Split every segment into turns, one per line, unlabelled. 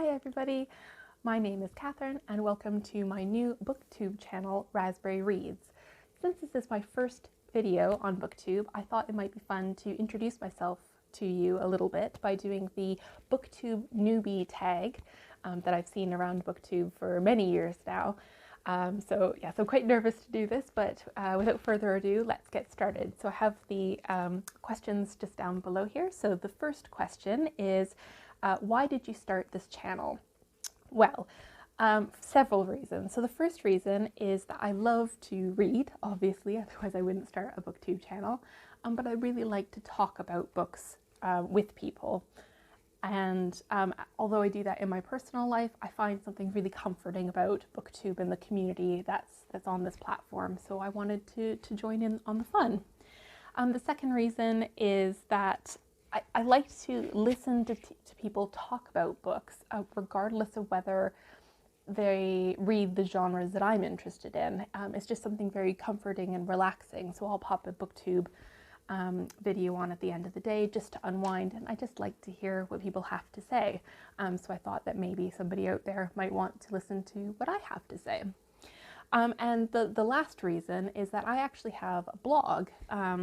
Hi everybody, my name is Catherine and welcome to my new BookTube channel, Raspberry Reads. Since this is my first video on BookTube, I thought it might be fun to introduce myself to you a little bit by doing the BookTube Newbie tag that I've seen around BookTube for many years now. So I'm quite nervous to do this, but without further ado, let's get started. So I have the questions just down below here. So the first question is, why did you start this channel? Well, several reasons. So the first reason is that I love to read, obviously, otherwise I wouldn't start a BookTube channel, but I really like to talk about books with people. And although I do that in my personal life, I find something really comforting about BookTube and the community that's on this platform. So I wanted to join in on the fun. The second reason is that I like to listen to people talk about books, regardless of whether they read the genres that I'm interested in. It's just something very comforting and relaxing. So I'll pop a BookTube video on at the end of the day just to unwind, and I just like to hear what people have to say. So I thought that maybe somebody out there might want to listen to what I have to say. And the last reason is that I actually have a blog.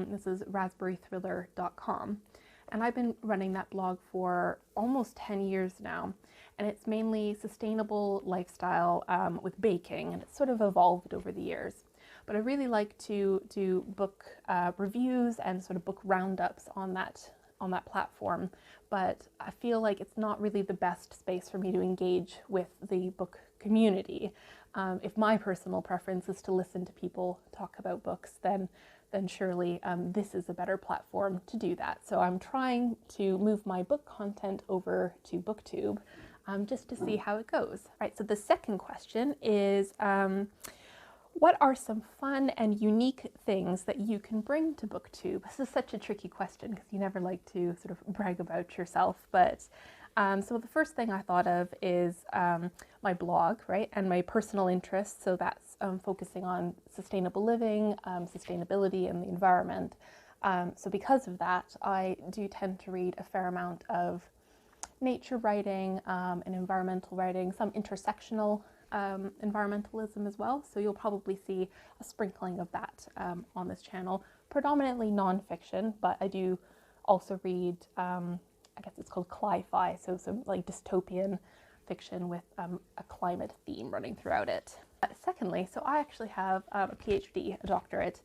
This is raspberrythriller.com. And I've been running that blog for almost 10 years now. And it's mainly sustainable lifestyle with baking, and it's sort of evolved over the years. But I really like to do book reviews and sort of book roundups on that platform. But I feel like it's not really the best space for me to engage with the book community. If my personal preference is to listen to people talk about books, then surely this is a better platform to do that. So I'm trying to move my book content over to BookTube just to see how it goes. All right, so the second question is, what are some fun and unique things that you can bring to BookTube? This is such a tricky question because you never like to sort of brag about yourself, but so the first thing I thought of is my blog, right, and my personal interests. So that's focusing on sustainable living, sustainability, and the environment. So because of that, I do tend to read a fair amount of nature writing and environmental writing, some intersectional environmentalism as well. So you'll probably see a sprinkling of that on this channel, predominantly nonfiction, but I do also read I guess it's called cli-fi, so some like dystopian fiction with a climate theme running throughout it. Secondly, so I actually have a PhD, a doctorate,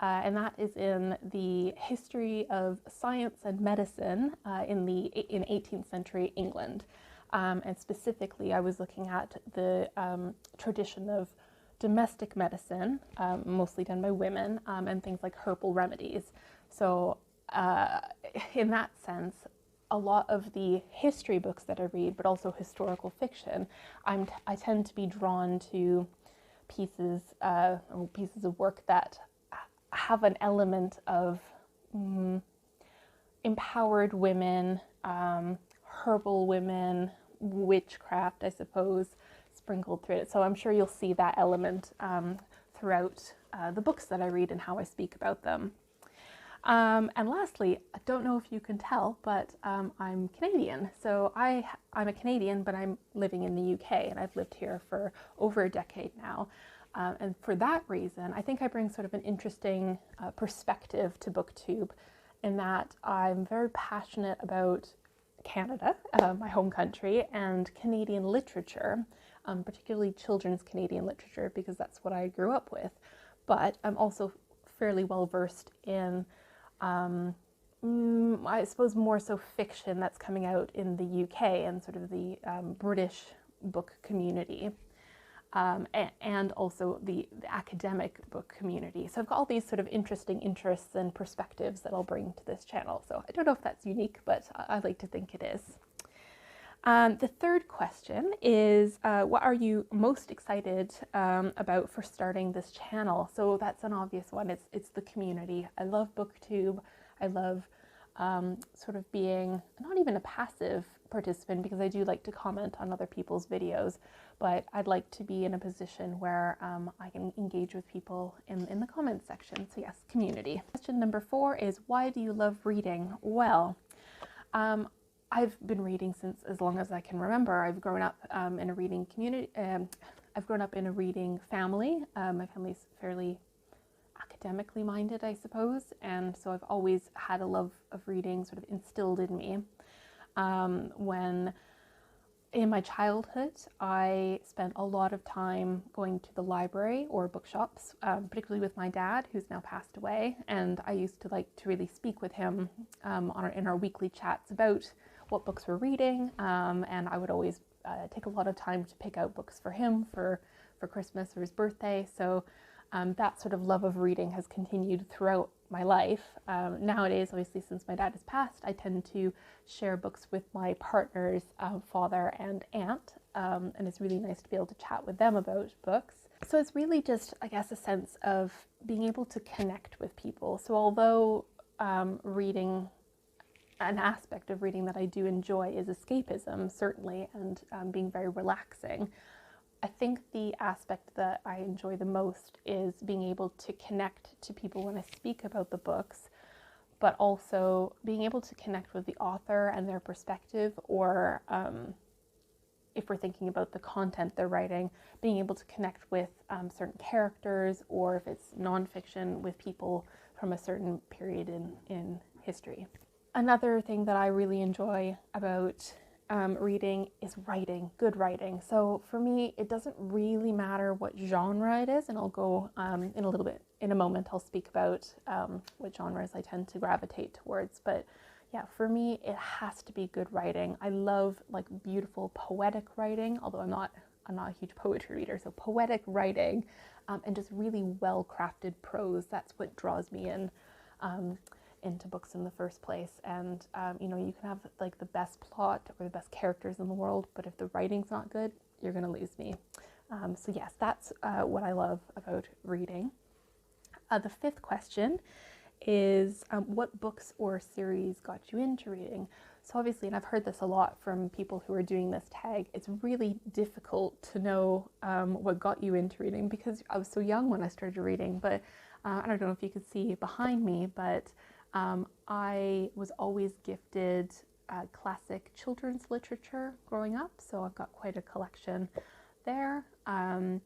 and that is in the history of science and medicine in 18th century England. And specifically, I was looking at the tradition of domestic medicine, mostly done by women, and things like herbal remedies. So in that sense, a lot of the history books that I read, but also historical fiction, I tend to be drawn to pieces of work that have an element of empowered women, herbal women, witchcraft, I suppose, sprinkled through it. So I'm sure you'll see that element throughout the books that I read and how I speak about them. And lastly, I don't know if you can tell, but I'm Canadian. So I'm a Canadian, but I'm living in the UK, and I've lived here for over a decade now. And for that reason, I think I bring sort of an interesting perspective to BookTube, in that I'm very passionate about Canada, my home country, and Canadian literature, particularly children's Canadian literature, because that's what I grew up with. But I'm also fairly well versed in I suppose more so fiction that's coming out in the UK and sort of the British book community, and also the academic book community. So I've got all these sort of interesting interests and perspectives that I'll bring to this channel. So I don't know if that's unique, but I like to think it is. The third question is, what are you most excited about for starting this channel? So that's an obvious one. It's the community. I love BookTube. I love sort of being not even a passive participant, because I do like to comment on other people's videos, but I'd like to be in a position where I can engage with people in the comments section. So yes, community. Question number 4 is, why do you love reading? Well, I've been reading since as long as I can remember. I've grown up in a reading community. I've grown up in a reading family. My family's fairly academically minded, I suppose, and so I've always had a love of reading sort of instilled in me. When in my childhood, I spent a lot of time going to the library or bookshops, particularly with my dad, who's now passed away, and I used to like to really speak with him in our weekly chats about what books we're reading, and I would always take a lot of time to pick out books for him for Christmas or his birthday. So that sort of love of reading has continued throughout my life. Nowadays, obviously, since my dad has passed, I tend to share books with my partner's father and aunt, and it's really nice to be able to chat with them about books. So it's really just, I guess, a sense of being able to connect with people. So although reading, an aspect of reading that I do enjoy is escapism, certainly, and being very relaxing, I think the aspect that I enjoy the most is being able to connect to people when I speak about the books, but also being able to connect with the author and their perspective, or if we're thinking about the content they're writing, being able to connect with certain characters, or if it's nonfiction, with people from a certain period in history. Another thing that I really enjoy about reading is writing, good writing. So for me, it doesn't really matter what genre it is, and I'll go in a moment, I'll speak about what genres I tend to gravitate towards. But yeah, for me, it has to be good writing. I love like beautiful poetic writing, although I'm not a huge poetry reader. So poetic writing and just really well-crafted prose, that's what draws me in. Into books in the first place. And you know, you can have like the best plot or the best characters in the world, but if the writing's not good, you're gonna lose me. So yes, that's what I love about reading. The fifth question is what books or series got you into reading? So obviously, and I've heard this a lot from people who are doing this tag, it's really difficult to know what got you into reading, because I was so young when I started reading. But I don't know if you could see behind me, but I was always gifted classic children's literature growing up, so I've got quite a collection there. And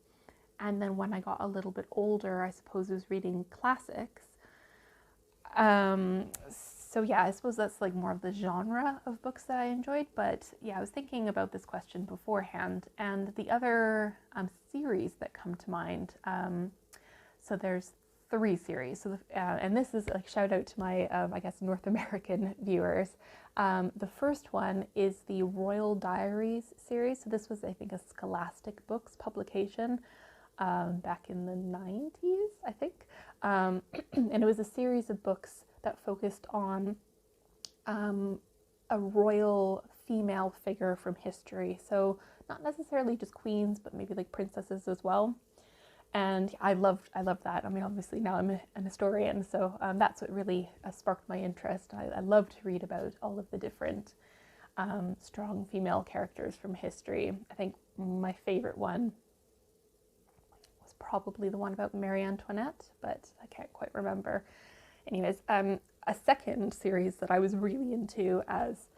then when I got a little bit older, I suppose I was reading classics. So yeah, I suppose that's like more of the genre of books that I enjoyed. But yeah, I was thinking about this question beforehand, and the other series that come to mind. So there's 3 series. So and this is like shout out to my I guess North American viewers. The first one is the Royal Diaries series. So this was, I think, a Scholastic Books publication back in the 90s, I think. And it was a series of books that focused on a royal female figure from history. So not necessarily just queens, but maybe like princesses as well. And I loved that. I mean, obviously now I'm an historian, so that's what really sparked my interest. I love to read about all of the different strong female characters from history. I think my favorite one was probably the one about Marie Antoinette, but I can't quite remember. Anyways, a second series that I was really into as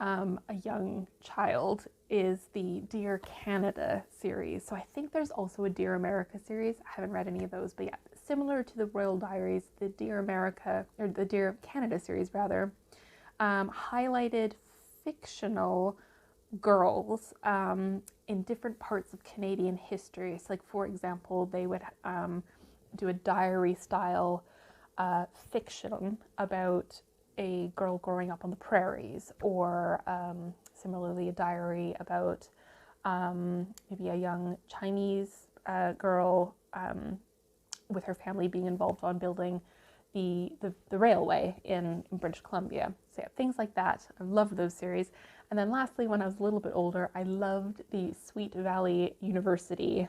a young child is the Dear Canada series. So I think there's also a Dear America series. I haven't read any of those, but yeah, similar to the Royal Diaries, the Dear America, or the Dear Canada series rather, highlighted fictional girls in different parts of Canadian history. So like, for example, they would do a diary style fiction about a girl growing up on the prairies, or similarly a diary about maybe a young Chinese girl with her family being involved on building the railway in British Columbia. So yeah, things like that. I love those series. And then lastly, when I was a little bit older, I loved the Sweet Valley University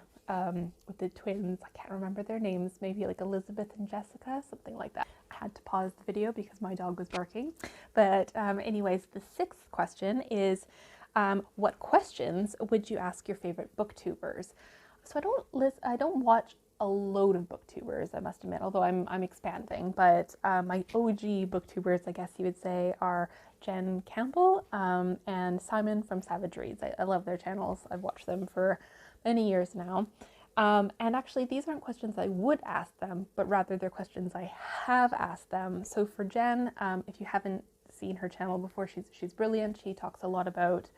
with the twins. I can't remember their names, maybe like Elizabeth and Jessica, something like that. I had to pause the video because my dog was barking. But anyways, the 6th question is, what questions would you ask your favorite booktubers? So I don't watch a load of booktubers, I must admit, although I'm expanding. But my OG booktubers, I guess you would say, are Jen Campbell and Simon from Savage Reads. I love their channels. I've watched them for many years now. And actually, these aren't questions I would ask them, but rather they're questions I have asked them. So for Jen, if you haven't seen her channel before, she's brilliant. She talks a lot about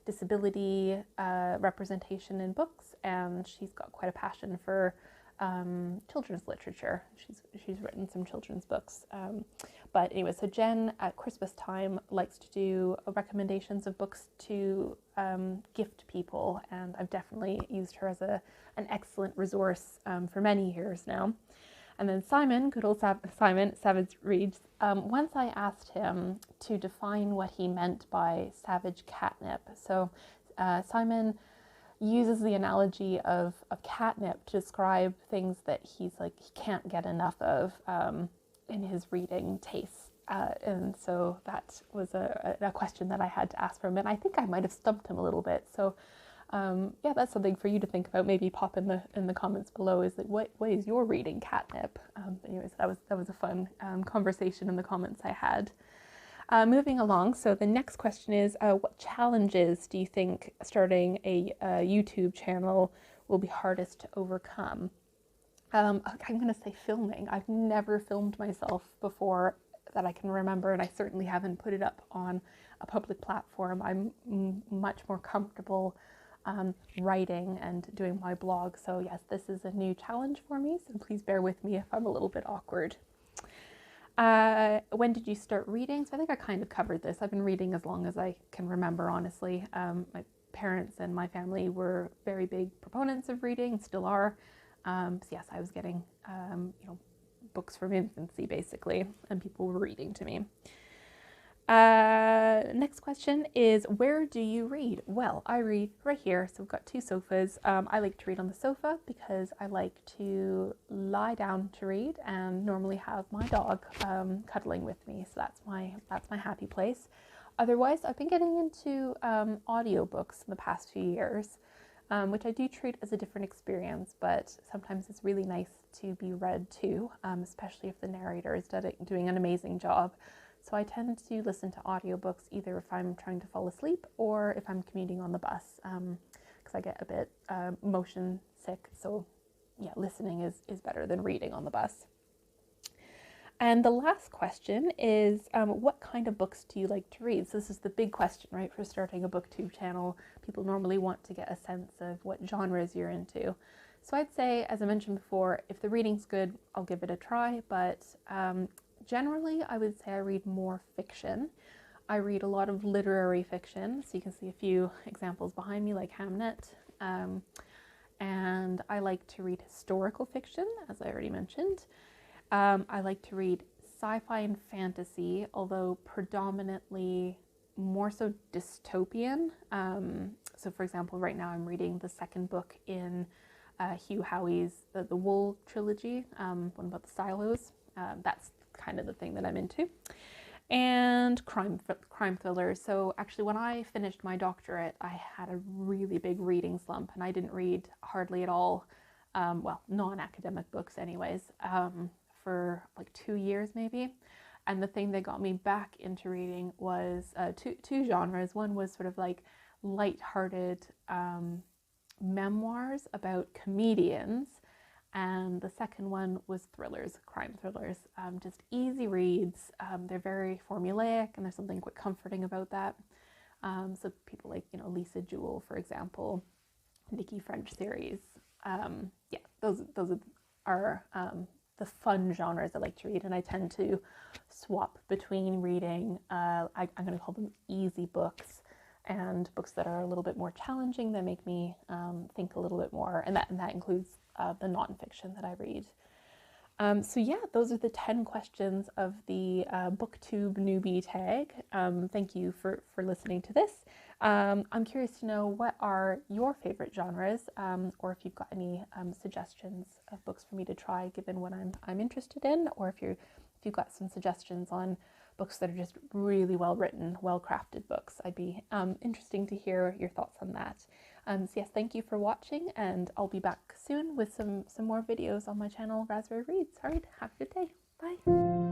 disability representation in books, and she's got quite a passion for children's literature. She's written some children's books. But anyway, so Jen at Christmas time likes to do recommendations of books to gift people, and I've definitely used her as an excellent resource for many years now. And then Simon, good old Simon, Savage Reads, once I asked him to define what he meant by savage catnip. So Simon uses the analogy of catnip to describe things that he can't get enough of in his reading tastes. And so that was a question that I had to ask for him, and I think I might have stumped him a little bit. So yeah, that's something for you to think about. Maybe pop in the comments below. Is like, what is your reading catnip? Anyways, that was a fun conversation in the comments I had. Moving along, so the next question is, what challenges do you think starting a YouTube channel will be hardest to overcome? I'm going to say filming. I've never filmed myself before that I can remember, and I certainly haven't put it up on a public platform. I'm much more comfortable writing and doing my blog. So yes, this is a new challenge for me, so please bear with me if I'm a little bit awkward. When did you start reading? So I think I kind of covered this. I've been reading as long as I can remember, honestly. My parents and my family were very big proponents of reading, still are. So yes, I was getting books from infancy basically, and people were reading to me. Next question is, where do you read? Well, I read right here. So we've got two sofas. I like to read on the sofa because I like to lie down to read and normally have my dog cuddling with me. So that's my happy place. Otherwise, I've been getting into audiobooks in the past few years, which I do treat as a different experience, but sometimes it's really nice to be read to, especially if the narrator is doing an amazing job. So I tend to listen to audiobooks either if I'm trying to fall asleep or if I'm commuting on the bus, because I get a bit motion sick. So yeah, listening is better than reading on the bus. And the last question is, what kind of books do you like to read? So this is the big question, right? For starting a BookTube channel, people normally want to get a sense of what genres you're into. So I'd say, as I mentioned before, if the reading's good, I'll give it a try, but generally, I would say I read more fiction. I read a lot of literary fiction, so you can see a few examples behind me, like Hamnet. And I like to read historical fiction, as I already mentioned. I like to read sci-fi and fantasy, although predominantly more so dystopian. So for example, right now I'm reading the second book in Hugh Howey's The Wool trilogy, one about the silos. That's kind of the thing that I'm into. And crime thrillers. So actually, when I finished my doctorate, I had a really big reading slump, and I didn't read hardly at all, well, non-academic books anyways, for like 2 years maybe. And the thing that got me back into reading was two genres. One was sort of like light-hearted memoirs about comedians, and the second one was thrillers, crime thrillers, just easy reads. They're very formulaic, and there's something quite comforting about that. So people like, Lisa Jewell, for example, Nikki French series. Yeah, those are the fun genres I like to read, and I tend to swap between reading, I'm going to call them easy books, and books that are a little bit more challenging, that make me think a little bit more, and that includes the nonfiction that I read. So yeah, those are the 10 questions of the BookTube newbie tag. Thank you for listening to this. I'm curious to know, what are your favorite genres, or if you've got any suggestions of books for me to try, given what I'm interested in, or if you've got some suggestions on books that are just really well written, well crafted books. I'd be interesting to hear your thoughts on that. So yes, thank you for watching, and I'll be back soon with some more videos on my channel, Raspberry Reads. All right, have a good day. Bye.